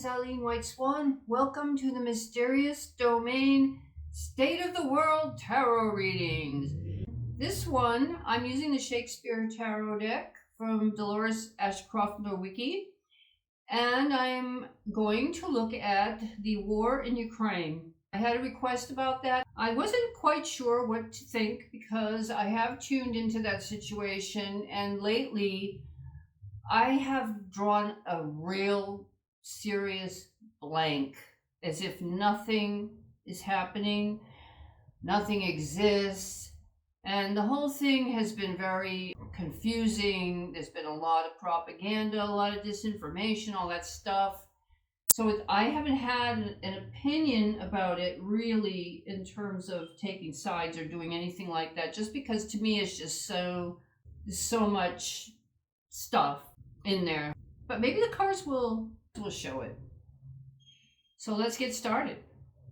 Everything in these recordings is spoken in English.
is Alyne White Swan. Welcome to the Mysterious Domain State of the World Tarot Readings. This one, I'm using the Shakespeare Tarot deck from Dolores Ashcroft-Norwicki, and I'm going to look at the war in Ukraine. I had a request about that. I wasn't quite sure what to think because I have tuned into that situation, and lately I have drawn a real serious blank, as if nothing is happening, nothing exists, and the whole thing has been very confusing. There's been a lot of propaganda, a lot of disinformation, all that stuff. So I haven't had an opinion about it really in terms of taking sides or doing anything like that, just because to me it's just so much stuff in there. But maybe the cards will show it. So let's get started.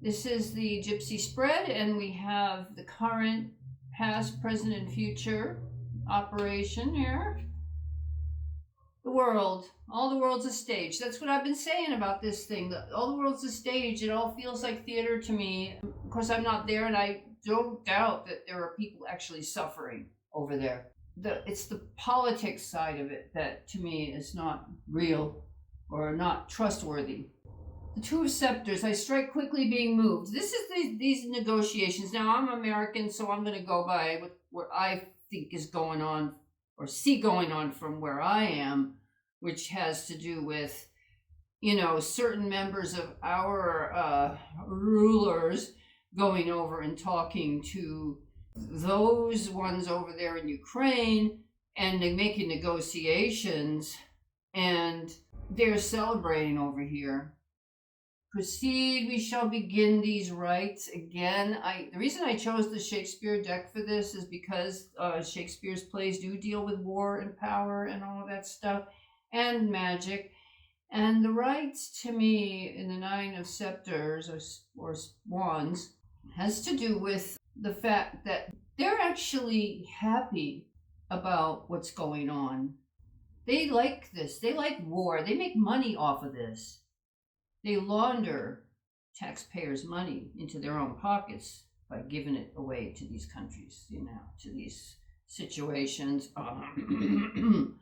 This is the Gypsy spread, and we have the current, past, present, and future operation here. The world. All the world's a stage. That's what I've been saying about this thing. All the world's a stage. It all feels like theater to me. Of course, I'm not there, and I don't doubt that there are people actually suffering over there. It's the politics side of it that to me is not real or not trustworthy. The Two of Scepters. I strike quickly, being moved. This is these negotiations. Now, I'm American, so I'm going to go by what I think is going on or see going on from where I am, which has to do with, certain members of our rulers going over and talking to those ones over there in Ukraine, and they're making negotiations, and they're celebrating over here. Proceed, we shall begin these rites. Again, the reason I chose the Shakespeare deck for this is because Shakespeare's plays do deal with war and power and all of that stuff, and magic. And the rites, to me, in the Nine of Scepters or Wands, has to do with the fact that they're actually happy about what's going on. They like this. They like war. They make money off of this. They launder taxpayers' money into their own pockets by giving it away to these countries, to these situations. And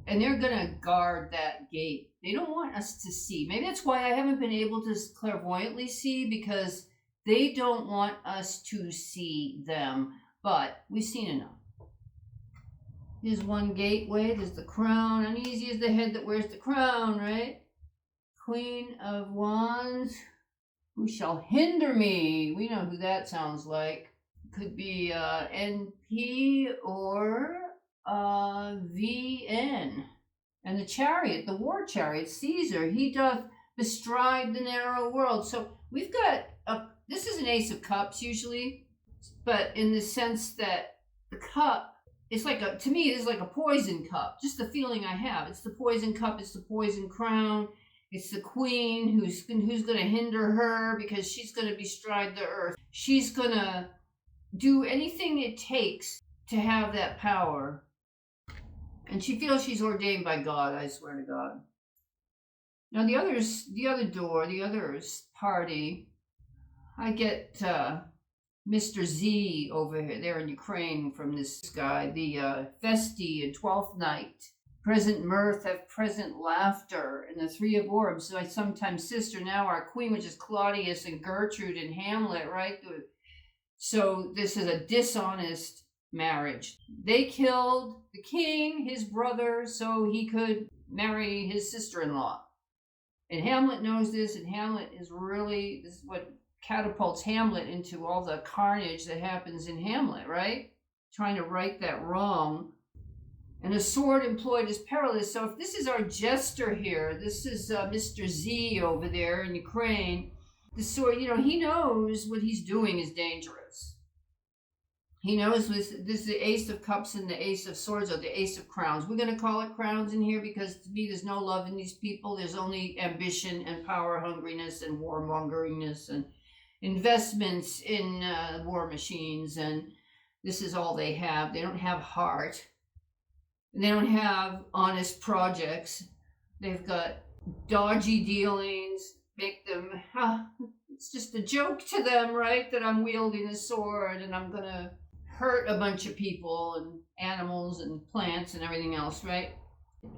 they're going to guard that gate. They don't want us to see. Maybe that's why I haven't been able to clairvoyantly see, because they don't want us to see them, but we've seen enough. There's one gateway, there's the crown. Uneasy is the head that wears the crown, right? Queen of Wands. Who shall hinder me? We know who that sounds like. Could be NP or VN. And the chariot, the war chariot, Caesar, he doth bestride the narrow world. So we've got this is an Ace of Cups usually, but in the sense that the cup, it's like to me, it's like a poison cup. Just the feeling I have. It's the poison cup. It's the poison crown. It's the queen who's going to hinder her because she's going to bestride the earth. She's going to do anything it takes to have that power. And she feels she's ordained by God, I swear to God. Now the other party, I get Mr. Z over here, there in Ukraine from this guy, the Festi and 12th Night. Present mirth, have present laughter, and the Three of Orbs, my sometimes sister, now our queen, which is Claudius and Gertrude and Hamlet, right? So this is a dishonest marriage. They killed the king, his brother, so he could marry his sister-in-law. And Hamlet knows this, and Hamlet is this is what catapults Hamlet into all the carnage that happens in Hamlet, right? Trying to right that wrong. And a sword employed is perilous. So if this is our jester here, this is Mr. Z over there in Ukraine, the sword, he knows what he's doing is dangerous. He knows this is the Ace of Cups and the Ace of Swords, or the Ace of Crowns. We're going to call it crowns in here because to me there's no love in these people. There's only ambition and power hungriness and warmongeriness and investments in war machines. And this is all they have. They don't have heart. They don't have honest projects. They've got dodgy dealings, make them, it's just a joke to them, right? That I'm wielding a sword and I'm gonna hurt a bunch of people and animals and plants and everything else, right?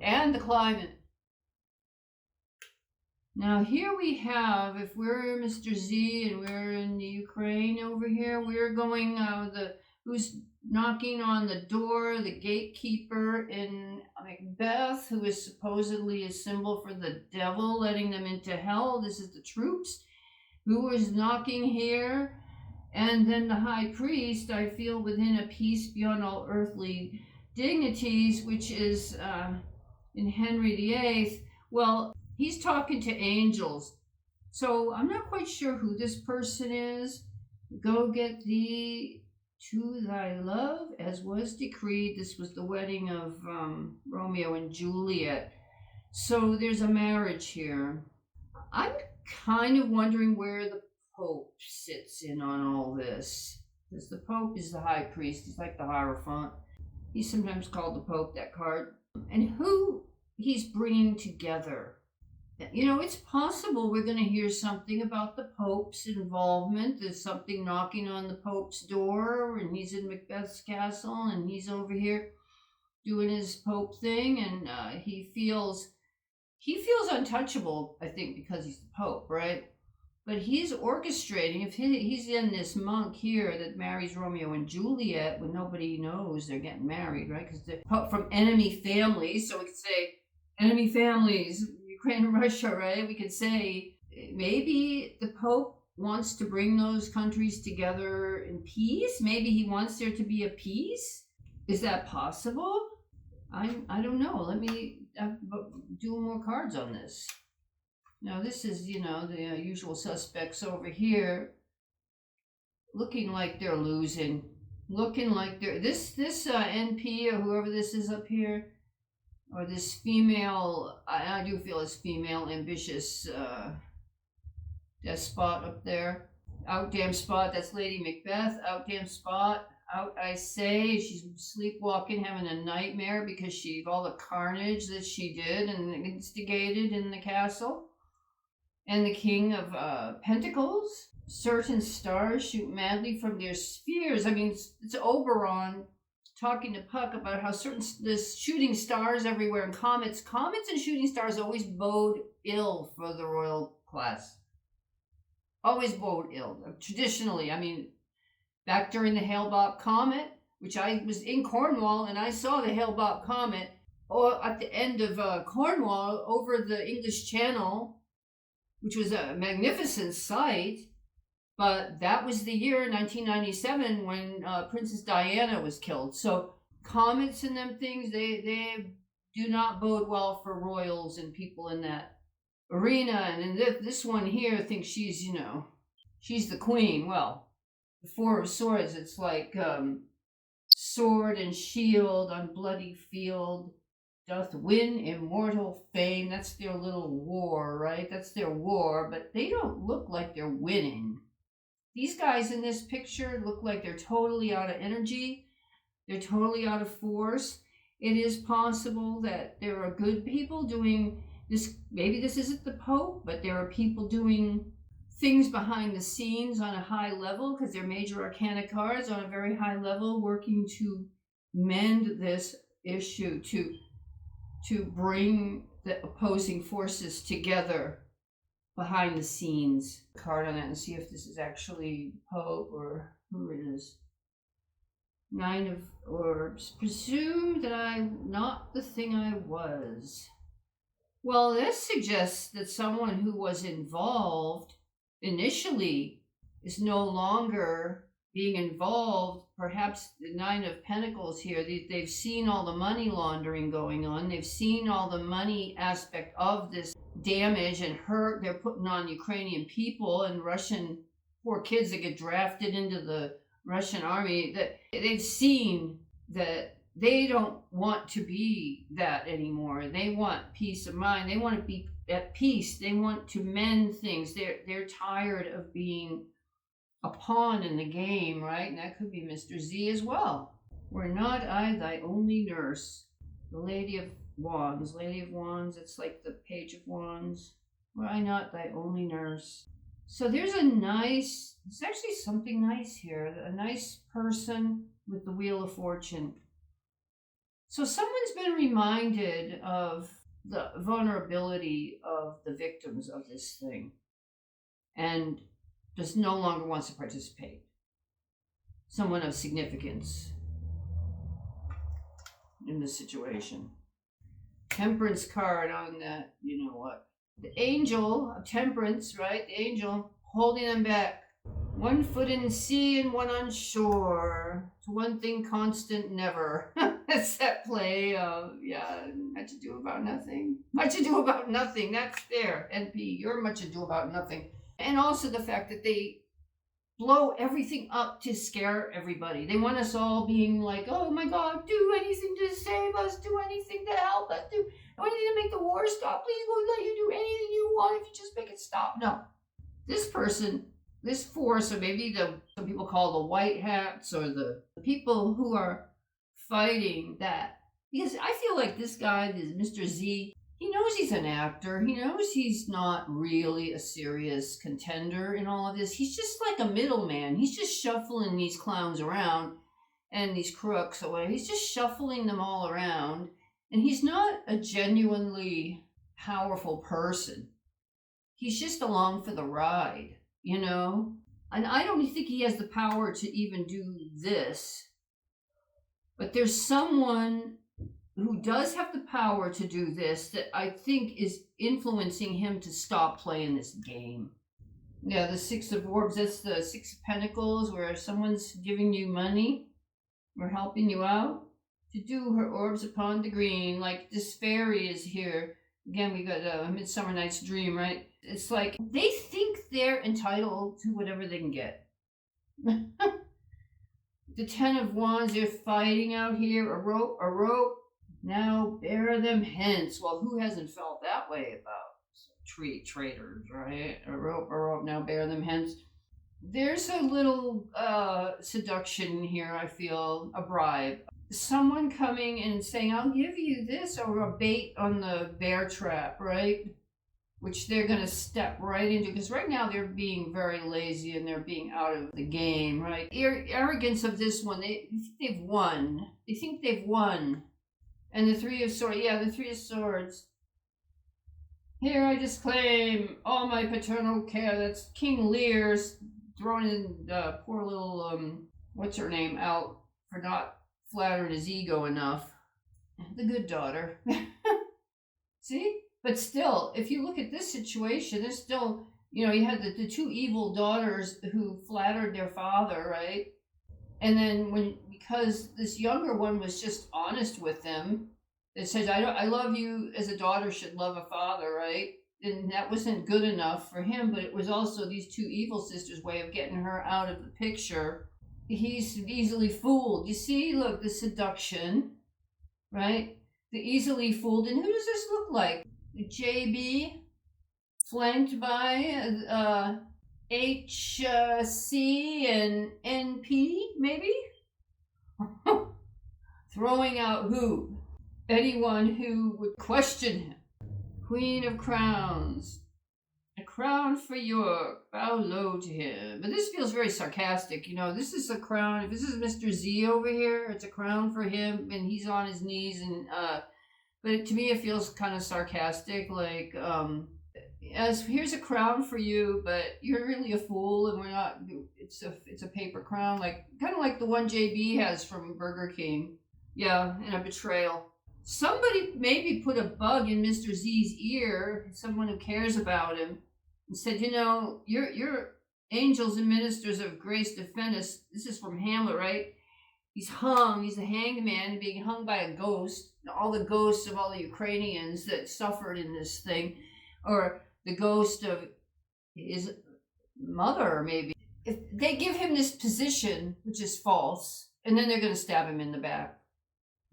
And the climate. Now here we have, if we're Mr. Z and we're in the Ukraine over here, we're going, who's knocking on the door, the gatekeeper in Macbeth, who is supposedly a symbol for the devil, letting them into hell. This is the troops who is knocking here. And then the high priest, I feel within a peace beyond all earthly dignities, which is in Henry VIII. Well, he's talking to angels. So I'm not quite sure who this person is. Go get thee to thy love as was decreed. This was the wedding of Romeo and Juliet. So there's a marriage here. I'm kind of wondering where the Pope sits in on all this. Because the Pope is the high priest. He's like the Hierophant. He's sometimes called the Pope, that card. And who he's bringing together. You know, it's possible we're going to hear something about the Pope's involvement. There's something knocking on the Pope's door, and he's in Macbeth's castle, and he's over here doing his Pope thing, and he feels untouchable, I think, because he's the Pope, right? But he's orchestrating. If he's in this monk here that marries Romeo and Juliet when nobody knows they're getting married, right? Because they're from enemy families, so we could say enemy families, Ukraine and Russia, right? We could say maybe the Pope wants to bring those countries together in peace. Maybe he wants there to be a peace. Is that possible? I don't know. Let me do more cards on this. Now this is, the usual suspects over here, looking like they're losing, looking like they're this NP or whoever this is up here, or this female. I do feel this female ambitious despot up there. Out damn spot. That's Lady Macbeth. Out damn spot. Out, I say. She's sleepwalking, having a nightmare because of all the carnage that she did and instigated in the castle. And the King of Pentacles. Certain stars shoot madly from their spheres. I mean, it's Oberon talking to Puck about how there's shooting stars everywhere and comets and shooting stars always bode ill for the royal class. Always bode ill. Traditionally, I mean, back during the Hale-Bopp comet, which I was in Cornwall and I saw the Hale-Bopp comet at the end of Cornwall over the English Channel, which was a magnificent sight. But that was the year 1997 when Princess Diana was killed. So comets and them things, they do not bode well for royals and people in that arena. And this one here thinks she's, she's the queen. Well, the Four of Swords, it's like sword and shield on bloody field doth win immortal fame. That's their little war, right? That's their war, but they don't look like they're winning. These guys in this picture look like they're totally out of energy. They're totally out of force. It is possible that there are good people doing this. Maybe this isn't the Pope, but there are people doing things behind the scenes on a high level because they're major arcana cards on a very high level, working to mend this issue, to bring the opposing forces together behind the scenes. Card on that and see if this is actually Pope or who it is. Nine of Orbs. Presume that I'm not the thing I was. Well, this suggests that someone who was involved initially is no longer being involved. Perhaps the Nine of Pentacles here, they've seen all the money laundering going on. They've seen all the money aspect of this damage and hurt they're putting on Ukrainian people and Russian poor kids that get drafted into the Russian army. That they've seen that they don't want to be that anymore. They want peace of mind. They want to be at peace. They want to mend things. They're tired of being a pawn in the game, right? And that could be Mr. Z as well. Were not I thy only nurse? The Lady of Wands, Lady of Wands. It's like the Page of Wands. Why not thy only nurse? So there's there's actually something nice here. A nice person with the Wheel of Fortune. So someone's been reminded of the vulnerability of the victims of this thing and just no longer wants to participate. Someone of significance in this situation. Temperance card on that, you know what? The angel of temperance, right? The angel holding them back. One foot in the sea and one on shore. To one thing constant never. That's that play of, much ado about nothing. Much ado about nothing. That's there. NP, you're much ado about nothing. And also the fact that they blow everything up to scare everybody. They want us all being like, oh my God, do anything to save us, do anything to help us, do anything to make the war stop. Please, we'll let you do anything you want if you just make it stop. No. This person, this force, or maybe some people call the white hats, or the people who are fighting that. Because I feel like this guy, this Mr. Z, he knows he's an actor. He knows he's not really a serious contender in all of this. He's just like a middleman. He's just shuffling these clowns around and these crooks or whatever. He's just shuffling them all around. And he's not a genuinely powerful person. He's just along for the ride, you know? And I don't think he has the power to even do this. But there's someone who does have the power to do this that I think is influencing him to stop playing this game. Yeah, the Six of Orbs, that's the Six of Pentacles, where someone's giving you money or helping you out to do her orbs upon the green. Like this fairy is here. Again, we got a Midsummer Night's Dream, right? It's like they think they're entitled to whatever they can get. The Ten of Wands, they're fighting out here. A rope. Now bear them hence. Well, who hasn't felt that way about traitors, right? A rope, now bear them hence. There's a little seduction here, I feel, a bribe. Someone coming and saying, I'll give you this, or a bait on the bear trap, right? Which they're going to step right into, because right now they're being very lazy and they're being out of the game, right? Arrogance of this one, they think they've won. They think they've won. And the Three of Swords, the Three of Swords. Here I disclaim all my paternal care. That's King Lear's throwing in poor little, what's her name, out for not flattering his ego enough. The good daughter. See? But still, if you look at this situation, there's still, you had the two evil daughters who flattered their father, right? And then because this younger one was just honest with them, it says, I love you as a daughter should love a father, right? And that wasn't good enough for him, but it was also these two evil sisters' way of getting her out of the picture. He's easily fooled. You see, look, the seduction, right? The easily fooled. And who does this look like? JB, flanked by HC and NP, maybe? Throwing out who? Anyone who would question him. Queen of Crowns. A crown for York. Bow low to him. But this feels very sarcastic. This is a crown. If this is Mr. Z over here, it's a crown for him, and he's on his knees. And but to me, it feels kind of sarcastic. Like, as here's a crown for you, but you're really a fool, and we're not. It's a paper crown, like kind of like the one JB has from Burger King. Yeah, and a betrayal. Somebody maybe put a bug in Mr. Z's ear, someone who cares about him, and said, your angels and ministers of grace defend us. This is from Hamlet, right? He's hung, he's a hanged man being hung by a ghost. All the ghosts of all the Ukrainians that suffered in this thing, or the ghost of his mother, maybe. If they give him this position, which is false, and then they're going to stab him in the back.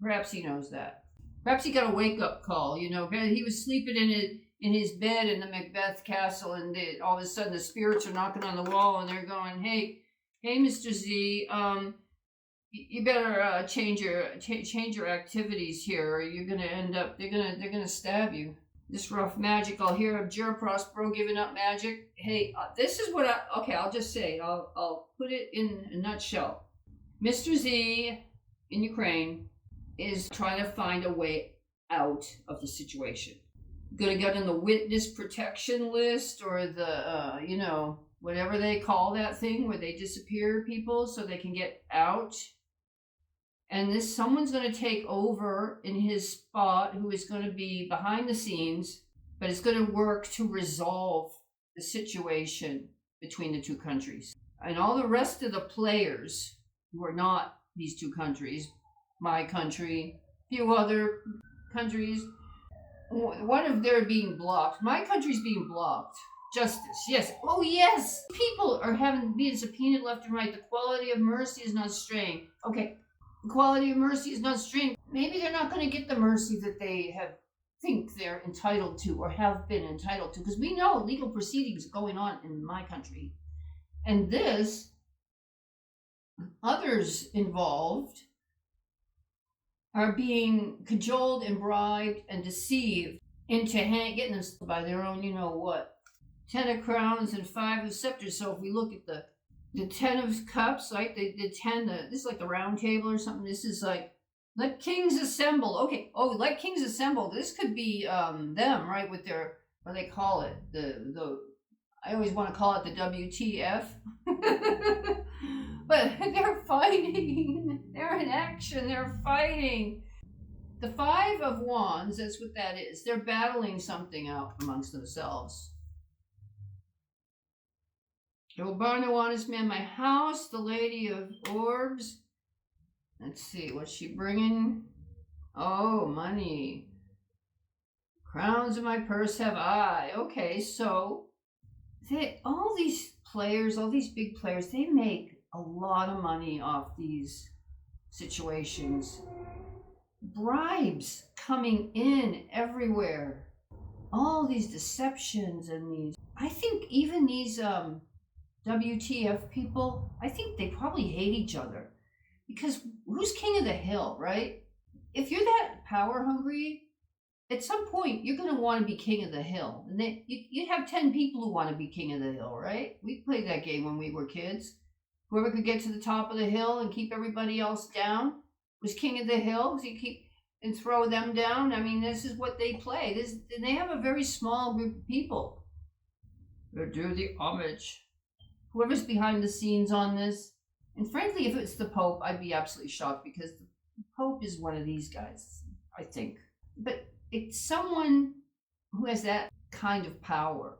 Perhaps he knows that. Perhaps he got a wake-up call, He was sleeping in his bed in the Macbeth castle, and all of a sudden the spirits are knocking on the wall, and they're going, hey, Mr. Z, you better change your activities here, or you're gonna end up. They're gonna stab you. This rough magic. I'll hear of Jura Prospero giving up magic. Hey, this is what okay, I'll just say it. I'll put it in a nutshell. Mr. Z in Ukraine is trying to find a way out of the situation. Gonna get on the witness protection list, or the whatever they call that thing where they disappear people so they can get out. And someone's going to take over in his spot, who is going to be behind the scenes, but it's going to work to resolve the situation between the two countries. And all the rest of the players who are not these two countries, my country, a few other countries, one of they're being blocked. My country's being blocked. Justice, yes. Oh, yes. People are being subpoenaed left and right. The quality of mercy is not strained. Okay. The quality of mercy is not strained. Maybe they're not going to get the mercy that they think they're entitled to, or have been entitled to, because we know legal proceedings going on in my country. And others involved are being cajoled and bribed and deceived into getting them by their own, 10 of crowns and 5 of scepters. So if we look at the 10 of cups, like the 10, this is like the round table or something. This is like, let kings assemble. Okay. Oh, let kings assemble. This could be them, right? With their, what do they call it? I always want to call it the WTF. But they're fighting. They're in action. They're fighting. The 5 of Wands, that's what that is. They're battling something out amongst themselves. Oh, Barno, honest man, my house, the Lady of Orbs. Let's see, what's she bringing? Oh, money. Crowns in my purse have I. Okay, so all these players, all these big players, they make a lot of money off these situations. Bribes coming in everywhere. All these deceptions and these. I think even these WTF people, I think they probably hate each other, because who's king of the hill, right? If you're that power hungry, at some point you're going to want to be king of the hill, and then you'd have 10 people who want to be king of the hill, right? We played that game when we were kids. Whoever could get to the top of the hill and keep everybody else down was king of the hill. So you keep and throw them down. I mean, this is what they play. And they have a very small group of people that do the homage. Whoever's behind the scenes on this, and frankly, if it's the Pope, I'd be absolutely shocked, because the Pope is one of these guys, I think. But it's someone who has that kind of power,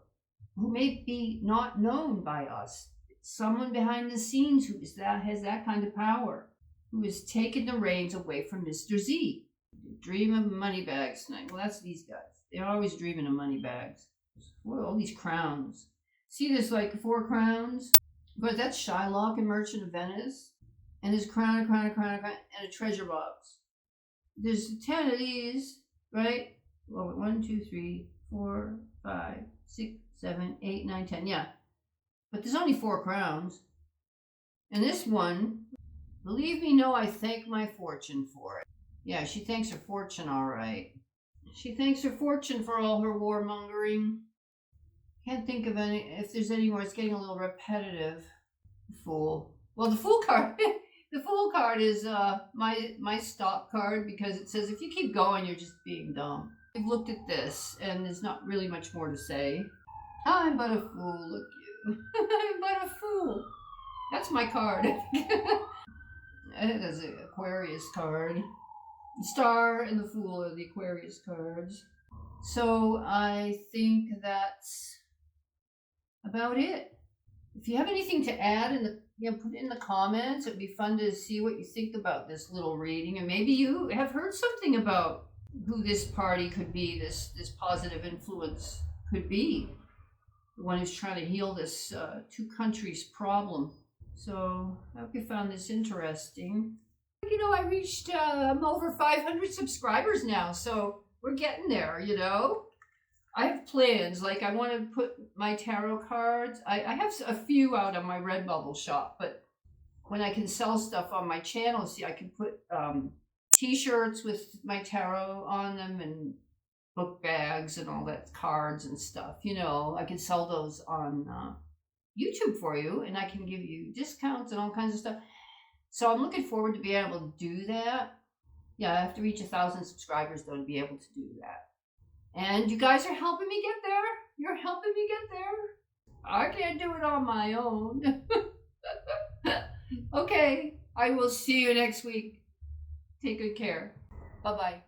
who may be not known by us. It's someone behind the scenes who has that kind of power, who has taken the reins away from Mr. Z. Dream of money bags tonight. Well, that's these guys. They're always dreaming of money bags. What are all these crowns? See, there's like 4 crowns, but that's Shylock and Merchant of Venice, and there's crown, and a treasure box. There's 10 of these, right? Well, 1, 2, 3, 4, 5, 6, 7, 8, 9, 10. Yeah, but there's only 4 crowns, and this one, believe me, no, I thank my fortune for it. Yeah, she thanks her fortune, all right. She thanks her fortune for all her warmongering. Can't think of any, if there's any more. It's getting a little repetitive. Fool. Well, the Fool card, the Fool card is my stop card, because it says if you keep going, you're just being dumb. I've looked at this, and there's not really much more to say. I'm but a fool, look you. I'm but a fool. That's my card. That's an Aquarius card. The Star and the Fool are the Aquarius cards. So I think that's about it. If you have anything to add, put it in the comments. It'd be fun to see what you think about this little reading, and maybe you have heard something about who this party could be, this positive influence could be, the one who's trying to heal this 2 countries problem. So I hope you found this interesting. I reached I'm over 500 subscribers now, so we're getting there. I have plans, like I want to put my tarot cards. I have a few out on my Redbubble shop, but when I can sell stuff on my channel, see, I can put t-shirts with my tarot on them and book bags and all that, cards and stuff. You know, I can sell those on YouTube for you, and I can give you discounts and all kinds of stuff. So I'm looking forward to being able to do that. Yeah, I have to reach 1,000 subscribers though to be able to do that. And you guys are helping me get there. You're helping me get there. I can't do it on my own. Okay, I will see you next week. Take good care. Bye-bye.